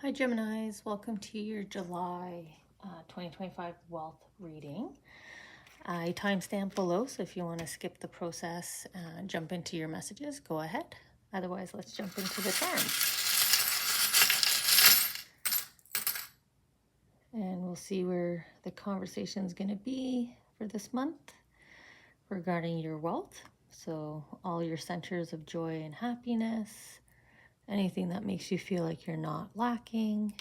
Hi Geminis, welcome to your July 2025 wealth reading. I timestamp below, so if you want to skip the process and jump into your messages, go ahead. Otherwise, let's jump into the charms. And we'll see where the conversation is going to be for this month regarding your wealth. So all your centers of joy and happiness, anything that makes you feel like you're not lacking,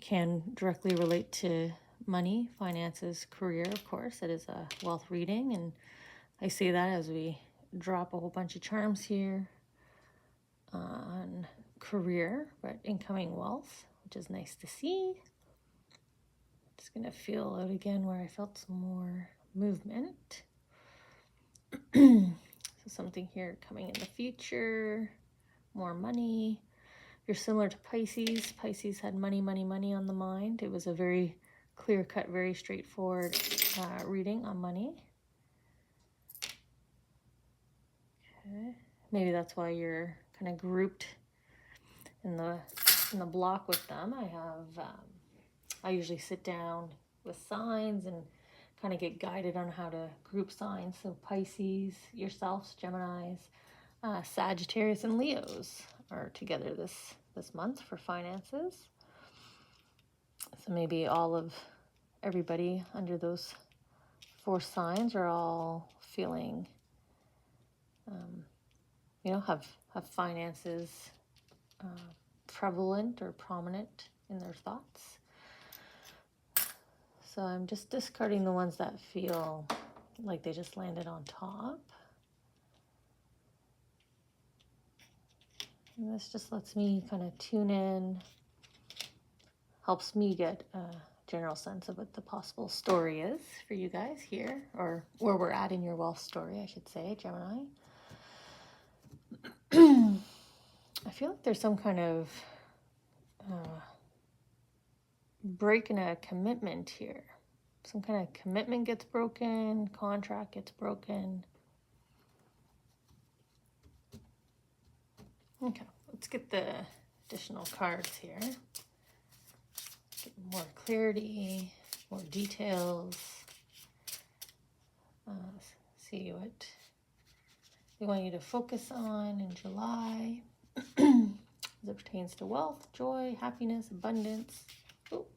can directly relate to money, finances, career, of course. It is a wealth reading, and I say that as we drop a whole bunch of charms here on career, but incoming wealth, which is nice to see. Just going to feel out again where I felt some more movement. So something here coming in the future, more money. You're similar to Pisces. Pisces had money, money, money on the mind. It was a very clear-cut, very straightforward reading on money. Okay, maybe that's why you're kind of grouped in the block with them. I usually sit down with signs and kind of get guided on how to group signs. So Pisces, yourselves, Geminis, Sagittarius, and Leos are together this month for finances. So maybe everybody under those 4 signs are all feeling, have finances prevalent or prominent in their thoughts. So I'm just discarding the ones that feel like they just landed on top. And this just lets me kind of tune in, helps me get a general sense of what the possible story is for you guys here, or where we're at in your wealth story, I should say, Gemini. I feel like there's some kind of break in a commitment here. Some kind of commitment gets broken, contract gets broken. Okay, let's get the additional cards here. Get more clarity, more details. See what they want you to focus on in July as it pertains to wealth, joy, happiness, abundance,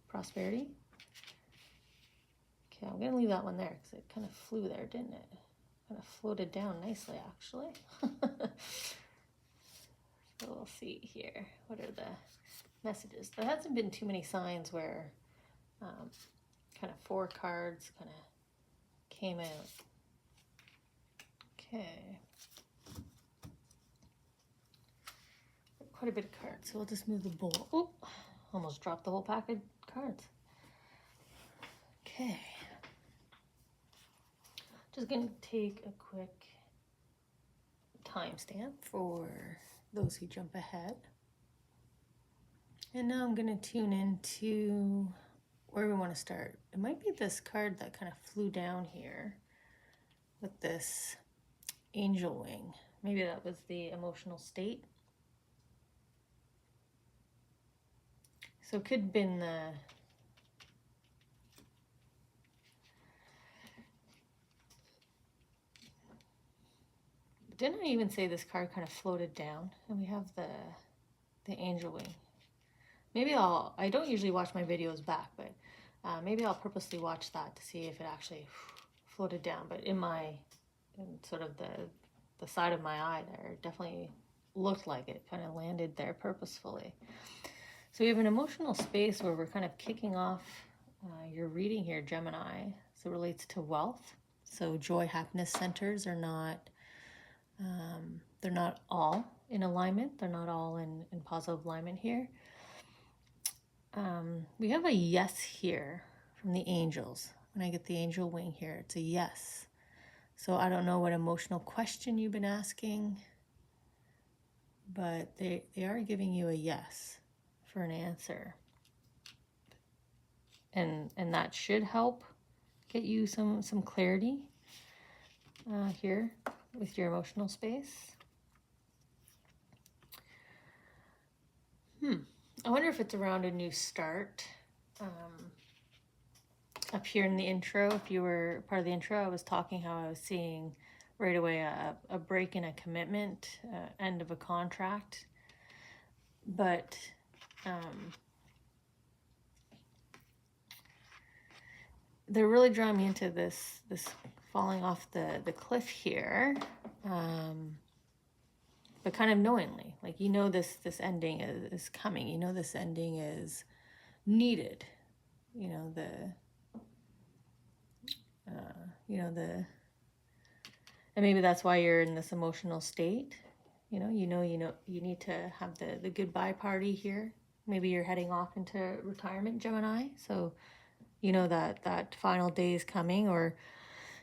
prosperity. Okay, I'm going to leave that one there because it kind of flew there, didn't it? Kind of floated down nicely, actually. So we'll see here. What are the messages? There hasn't been too many signs where kind of 4 cards kind of came out. Okay. Quite a bit of cards, so we'll just move the bowl. Oh, almost dropped the whole pack of cards. Okay. Just going to take a quick timestamp for those who jump ahead. And now I'm going to tune into where we want to start. It might be this card that kind of flew down here with this angel wing. Maybe that was the emotional state. So it could have been the didn't I even say this card kind of floated down? And we have the angel wing. Maybe I don't usually watch my videos back, but maybe I'll purposely watch that to see if it actually floated down. But in sort of the side of my eye there, it definitely looked like it kind of landed there purposefully. So we have an emotional space where we're kind of kicking off your reading here, Gemini. So it relates to wealth. So joy, happiness centers are not, they're not all in alignment. They're not all in positive alignment here. We have a yes here from the angels. When I get the angel wing here, it's a yes. So I don't know what emotional question you've been asking, but they are giving you a yes for an answer. And that should help get you some clarity here with your emotional space. I wonder if it's around a new start. Up here in the intro, if you were part of the intro, I was talking how I was seeing right away a break in a commitment, end of a contract. But they're really drawing me into this falling off the cliff here, but kind of knowingly, like, you know, this ending is coming. You know, this ending is needed. You know, and maybe that's why you're in this emotional state. You need to have the goodbye party here. Maybe you're heading off into retirement, Gemini. So, you know that final day is coming, or,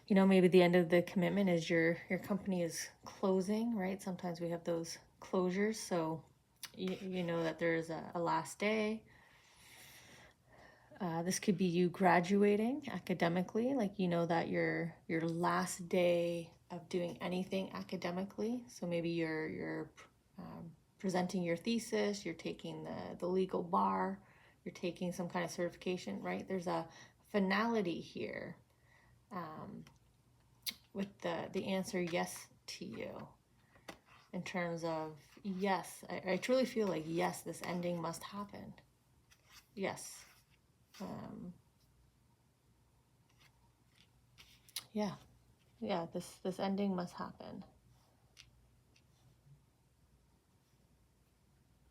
you know, maybe the end of the commitment is your company is closing, right? Sometimes we have those closures. So, you know that there's a last day. This could be you graduating academically, like, you know that your last day of doing anything academically. So maybe you're presenting your thesis, you're taking the legal bar, you're taking some kind of certification, right? There's a finality here, with the answer yes to you, in terms of yes. I truly feel like, yes, this ending must happen. Yes. Yeah, this ending must happen,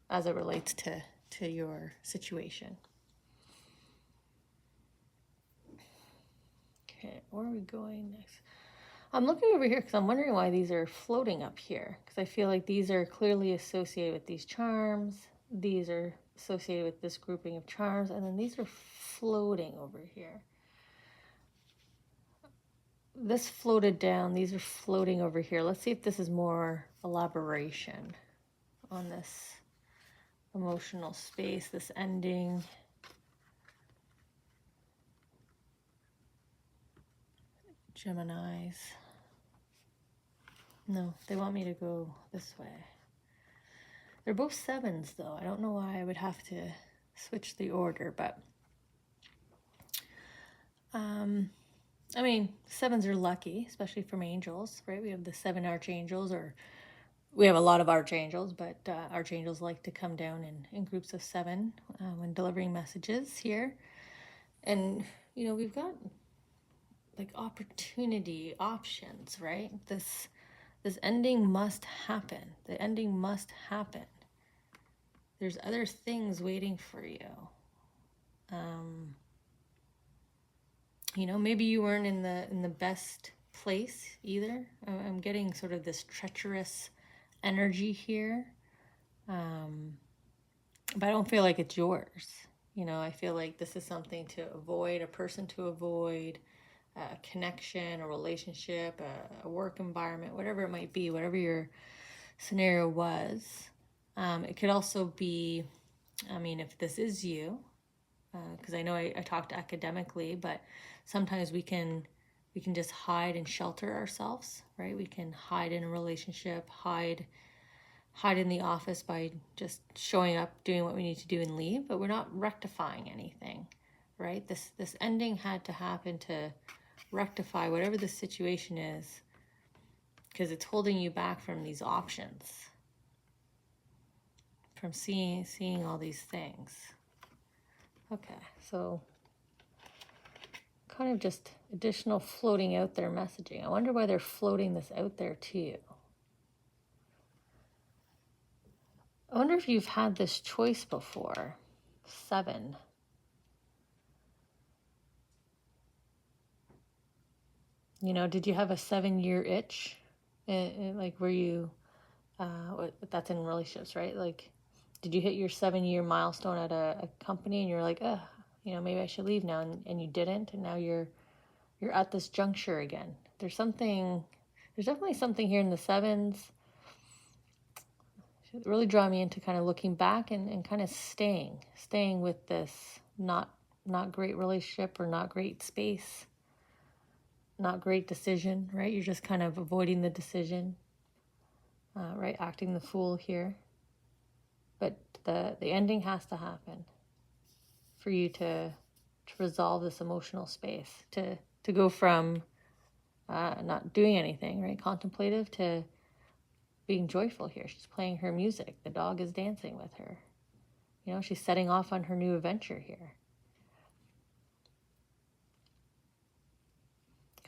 as it relates to your situation. Okay, where are we going next? I'm looking over here because I'm wondering why these are floating up here, because I feel like these are clearly associated with these charms. These are associated with this grouping of charms, and then these are floating over here. This floated down, these are floating over here. Let's see if this is more elaboration on this emotional space, this ending. Geminis. No, they want me to go this way. They're both sevens, though. I don't know why I would have to switch the order, but I mean, sevens are lucky, especially from angels, right? We have the 7 archangels, or we have a lot of archangels, but archangels like to come down in groups of 7 when delivering messages here. And, you know, we've got like opportunity, options, right? This ending must happen. The ending must happen. There's other things waiting for you. You know, maybe you weren't in the best place either. I'm getting sort of this treacherous energy here, but I don't feel like it's yours. You know, I feel like this is something to avoid, a person to avoid, a connection, a relationship, a work environment, whatever it might be, whatever your scenario was. It could also be, I mean, if this is you, because I know I talked academically, but sometimes we can just hide and shelter ourselves, right? We can hide in a relationship, hide in the office by just showing up, doing what we need to do, and leave, but we're not rectifying anything, right? This ending had to happen to rectify whatever the situation is, because it's holding you back from these options, from seeing all these things. Okay, so kind of just additional floating out there messaging. I wonder why they're floating this out there to you. I wonder if you've had this choice before. 7. You know, did you have a 7-year itch? Like, were you, that's in relationships, right? Like, did you hit your 7-year milestone at a company and you're like, you know, maybe I should leave now, and you didn't, and now you're at this juncture again. There's definitely something here in the 7s. It really draw me into kind of looking back and kind of staying with this not great relationship, or not great space, not great decision, right? You're just kind of avoiding the decision, right? Acting the fool here. But The ending has to happen for you to resolve this emotional space, to go from not doing anything, right, contemplative, to being joyful here. She's playing her music. The dog is dancing with her. You know, she's setting off on her new adventure here.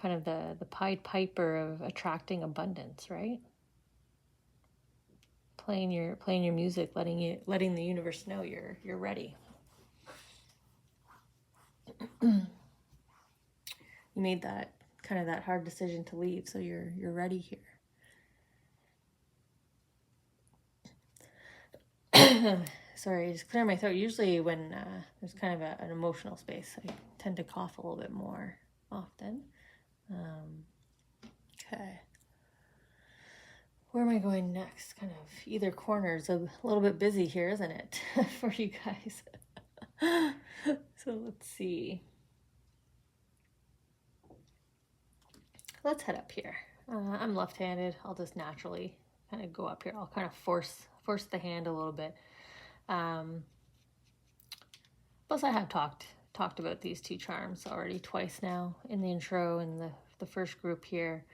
Kind of the Pied Piper of attracting abundance, right? Playing your music, letting the universe know you're ready. You made that hard decision to leave, so you're ready here. Sorry, just clear my throat. Usually when there's kind of an emotional space, I tend to cough a little bit more often. Okay. Where am I going next? Kind of either corner's a little bit busy here, isn't it? For you guys. So let's see. Let's head up here. I'm left-handed. I'll just naturally kind of go up here. I'll kind of force the hand a little bit. Plus, I have talked about these two charms already twice now in the intro and the first group here.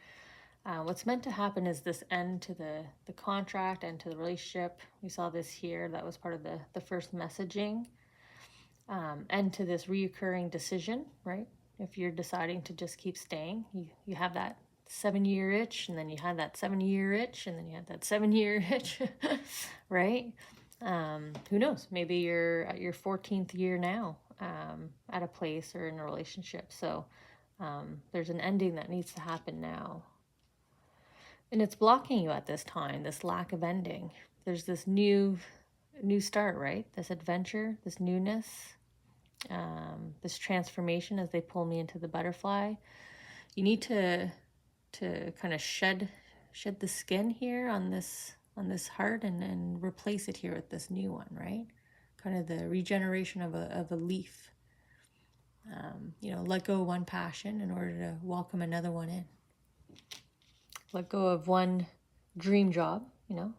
What's meant to happen is this end to the contract and to the relationship. We saw this here. That was part of the first messaging. End to this reoccurring decision, right? If you're deciding to just keep staying, you have that 7-year itch, and then you had that 7-year itch, and then you had that 7-year itch, right? Who knows? Maybe you're at your 14th year now, at a place or in a relationship. So there's an ending that needs to happen now. And it's blocking you at this time, this lack of ending. There's this new start, right? This adventure, this newness, this transformation as they pull me into the butterfly. You need to kind of shed the skin here on this heart and replace it here with this new one, right? Kind of the regeneration of a leaf. Let go of one passion in order to welcome another one in. Let go of one dream job,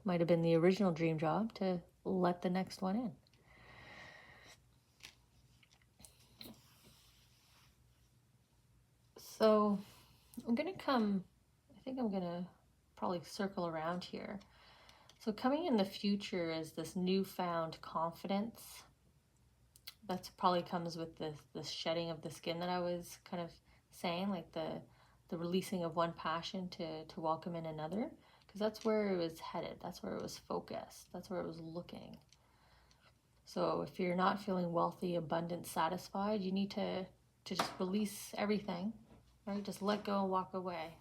might have been the original dream job, to let the next one in. So I'm going to probably circle around here. So coming in the future is this newfound confidence. That probably comes with this shedding of the skin that I was kind of saying, like the releasing of one passion to welcome in another, because that's where it was headed. That's where it was focused. That's where it was looking. So if you're not feeling wealthy, abundant, satisfied, you need to just release everything, right? Just let go and walk away.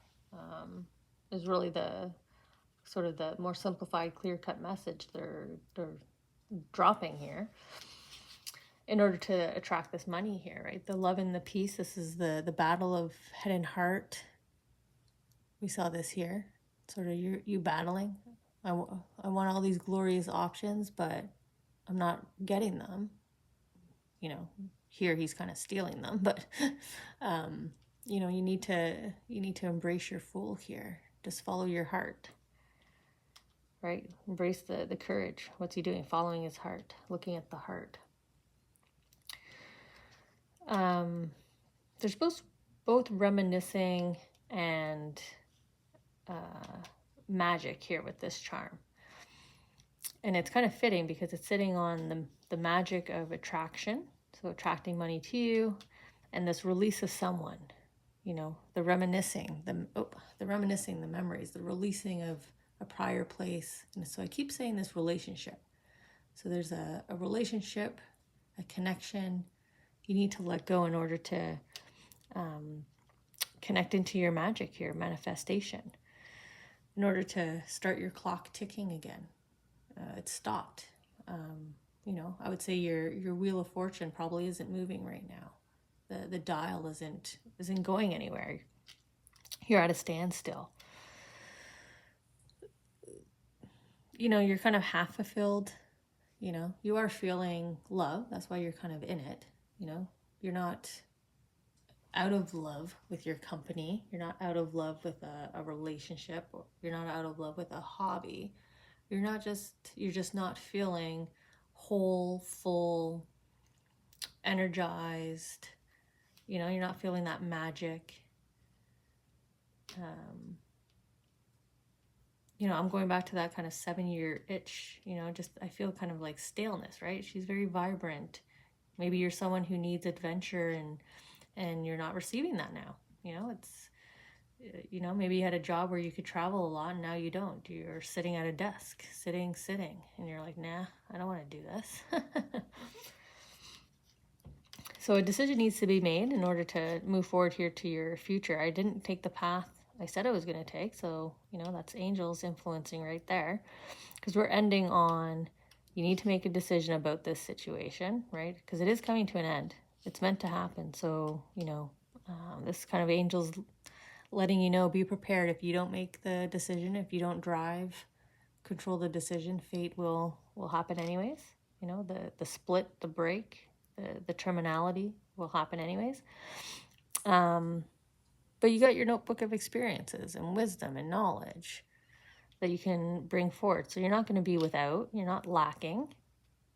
Is really the sort of the more simplified, clear-cut message they're dropping here in order to attract this money here, right? The love and the peace. This is the battle of head and heart. We saw this here, sort of you battling. I want all these glorious options, but I'm not getting them. Here he's kind of stealing them, but you need to embrace your fool here. Just follow your heart, right? Embrace the courage. What's he doing? Following his heart, looking at the heart. There's both reminiscing and magic here with this charm. And it's kind of fitting because it's sitting on the magic of attraction, so attracting money to you, and this release of someone, the reminiscing, the memories, the releasing of a prior place. And so I keep saying this relationship. So there's a relationship, a connection. You need to let go in order to connect into your magic here, manifestation, in order to start your clock ticking again. It's stopped. I would say your wheel of fortune probably isn't moving right now. The dial isn't going anywhere. You're at a standstill. You're kind of half fulfilled. You are feeling love. That's why you're kind of in it. You're not out of love with your company. You're not out of love with a relationship. You're not out of love with a hobby. You're just not feeling whole, full, energized. You know, you're not feeling that magic. You know, I'm going back to that kind of 7-year itch, you know, just I feel kind of like staleness, right? She's very vibrant. Maybe you're someone who needs adventure and you're not receiving that now. You know, it's, you know, maybe you had a job where you could travel a lot and now you don't. You're sitting at a desk, sitting, and you're like, nah, I don't want to do this. So a decision needs to be made in order to move forward here to your future. I didn't take the path I said I was going to take. So, you know, that's angels influencing right there. Because we're ending on, you need to make a decision about this situation, right? Because it is coming to an end. It's meant to happen. So, you know, this kind of angels letting you know, be prepared. If you don't make the decision, if you don't drive, control the decision, fate will happen anyways. You know, the split, the break, the terminality will happen anyways. But you got your notebook of experiences and wisdom and knowledge that you can bring forward. So you're not going to be without, you're not lacking.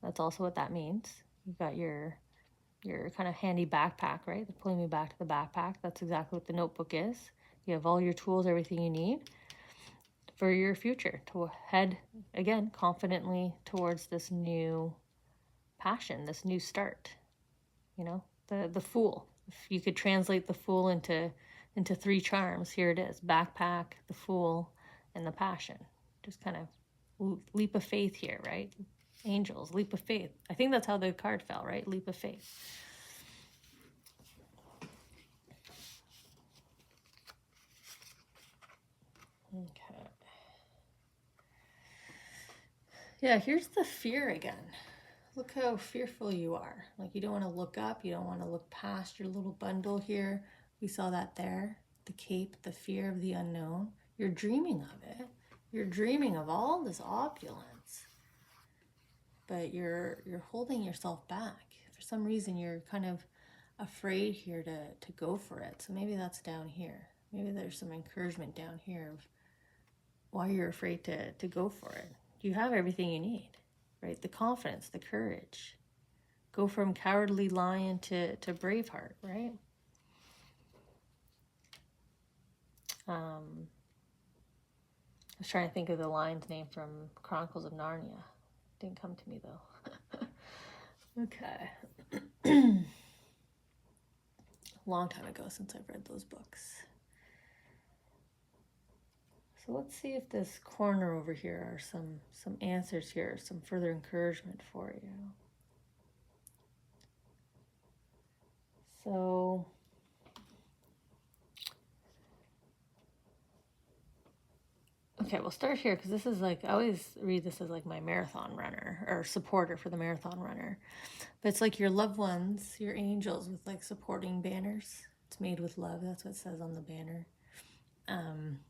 That's also what that means. You've got your kind of handy backpack, right? They're pulling me back to the backpack. That's exactly what the notebook is. You have all your tools, everything you need for your future to head, again, confidently towards this new passion, this new start. You know, the Fool. If you could translate the Fool into 3 charms, here it is: backpack, the Fool, and the passion. Just kind of leap of faith here, right? Angels, leap of faith. I think that's how the card fell, right? Leap of faith. Okay. Yeah, here's the fear again. Look how fearful you are. Like, you don't want to look up. You don't want to look past your little bundle here. We saw that there. The cape, the fear of the unknown. You're dreaming of it. You're dreaming of all this opulence. But you're holding yourself back. For some reason, you're kind of afraid here to go for it. So maybe that's down here. Maybe there's some encouragement down here of why you're afraid to go for it. You have everything you need, right? The confidence, the courage. Go from cowardly lion to Braveheart, right? I was trying to think of the lion's name from Chronicles of Narnia. Didn't come to me though. Okay. Long time ago since I've read those books. So let's see if this corner over here are some answers here, some further encouragement for you. So okay, we'll start here because this is like, I always read this as like my marathon runner or supporter for the marathon runner. But it's like your loved ones, your angels with like supporting banners. It's made with love. That's what it says on the banner,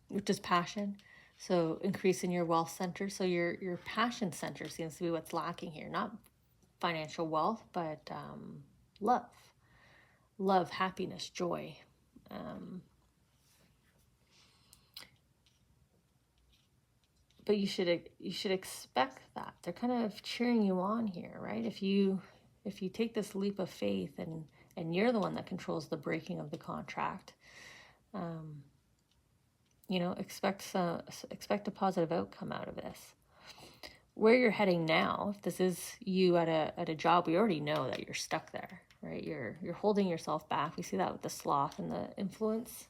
which is passion. So increasing your wealth center. So your passion center seems to be what's lacking here. Not financial wealth, but love, happiness, joy. But you should expect that. They're kind of cheering you on here, right? If you take this leap of faith and you're the one that controls the breaking of the contract, you know, expect a positive outcome out of this. Where you're heading now, if this is you at a job, we already know that you're stuck there, right? You're holding yourself back. We see that with the sloth and the influence.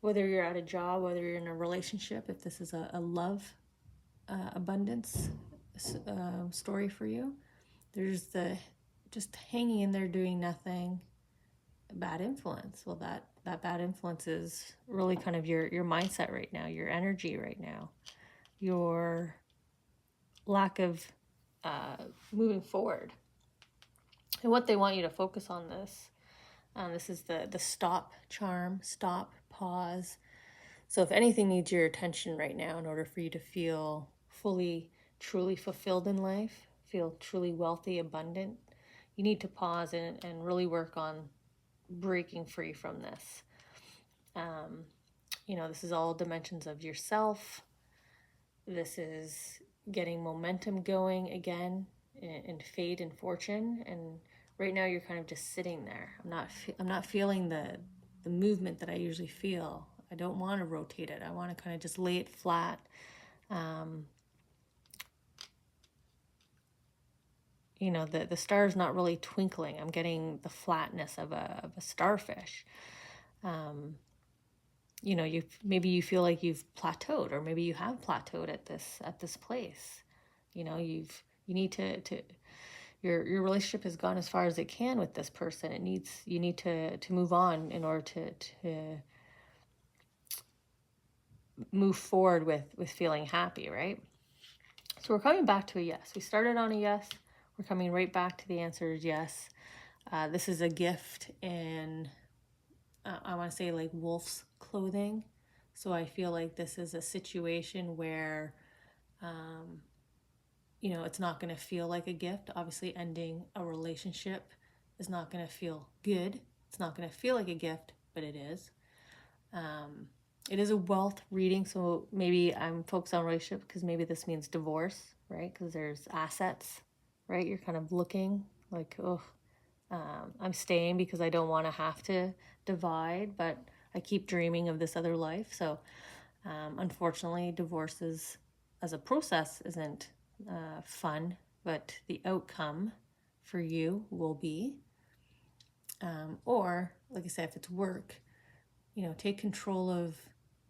Whether you're at a job, whether you're in a relationship, if this is a love abundance story for you, there's the just hanging in there doing nothing, bad influence. Well, that bad influence is really kind of your mindset right now, your energy right now, your lack of moving forward. And what they want you to focus on this is the stop charm, stop, pause. So if anything needs your attention right now in order for you to feel fully, truly fulfilled in life, feel truly wealthy, abundant, you need to pause and really work on breaking free from this. You know, this is all dimensions of yourself. This is getting momentum going again and fate and fortune. And right now you're kind of just sitting there. I'm not feeling the movement that I usually feel. I don't want to rotate it. I want to kind of just lay it flat. You know, the star's not really twinkling. I'm getting the flatness of a starfish. You know, maybe you feel like you've plateaued, or maybe you have plateaued at this place. You know, you need to your relationship has gone as far as it can with this person. You need to move on in order to move forward with feeling happy, right? So we're coming back to a yes. We started on a yes. We're coming right back to the answer is yes. This is a gift in, I want to say, like wolf's clothing. So I feel like this is a situation where, you know, it's not going to feel like a gift. Obviously, ending a relationship is not going to feel good. It's not going to feel like a gift, but it is. It is a wealth reading, so maybe I'm focused on relationship because maybe this means divorce, right? Because there's assets, right? You're kind of looking like, oh, I'm staying because I don't want to have to divide, but I keep dreaming of this other life. So unfortunately, divorces as a process isn't fun, but the outcome for you will be. Or, like I said, if it's work, you know, take control of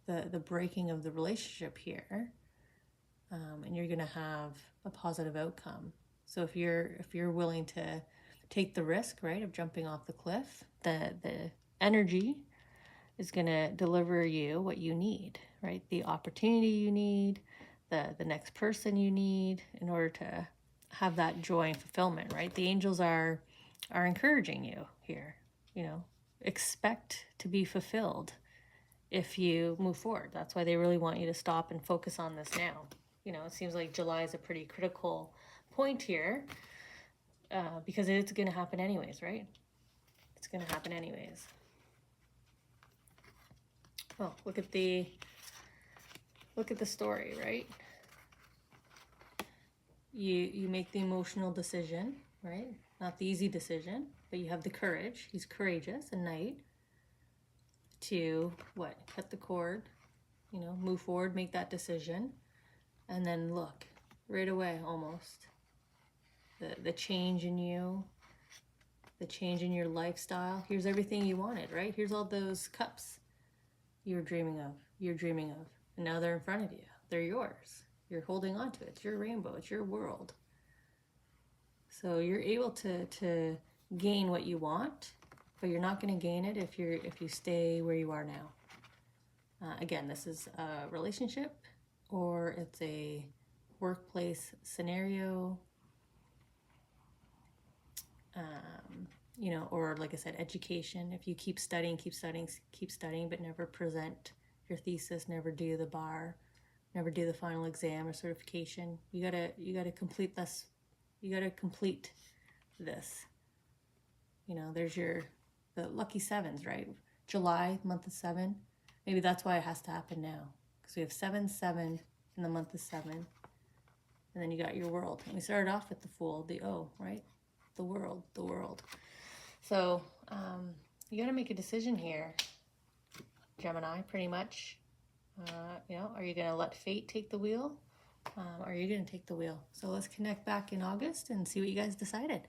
the breaking of the relationship here, and you're going to have a positive outcome. So if you're willing to take the risk, right, of jumping off the cliff, the energy is going to deliver you what you need, right? The opportunity you need, the next person you need in order to have that joy and fulfillment, right? The angels are encouraging you here, you know, expect to be fulfilled if you move forward. That's why they really want you to stop and focus on this now. You know, it seems like July is a pretty critical point here, because it's going to happen anyways, right? It's going to happen anyways. Oh, look at the story, right? You make the emotional decision, right? Not the easy decision, but you have the courage. He's courageous, a knight, to what? Cut the cord, you know, move forward, make that decision, and then look right away, almost the change in you, the change in your lifestyle. Here's everything you wanted, right? Here's all those cups you're dreaming of, and now they're in front of you. They're yours. You're holding on to it. It's your rainbow. It's your world. So you're able to gain what you want, but you're not going to gain it if you stay where you are now. Again, this is a relationship, or it's a workplace scenario, you know, or like I said, education. If you keep studying, but never present your thesis, never do the bar, never do the final exam or certification, you gotta complete this. You gotta complete this. You know, there's the lucky sevens, right? July, month of 7. Maybe that's why it has to happen now, because we have 7/7 in the month of 7, and then you got your world. And we started off with the Fool, the O, right? The world. So you got to make a decision here, Gemini, pretty much. You know, are you going to let fate take the wheel? Or are you going to take the wheel? So let's connect back in August and see what you guys decided.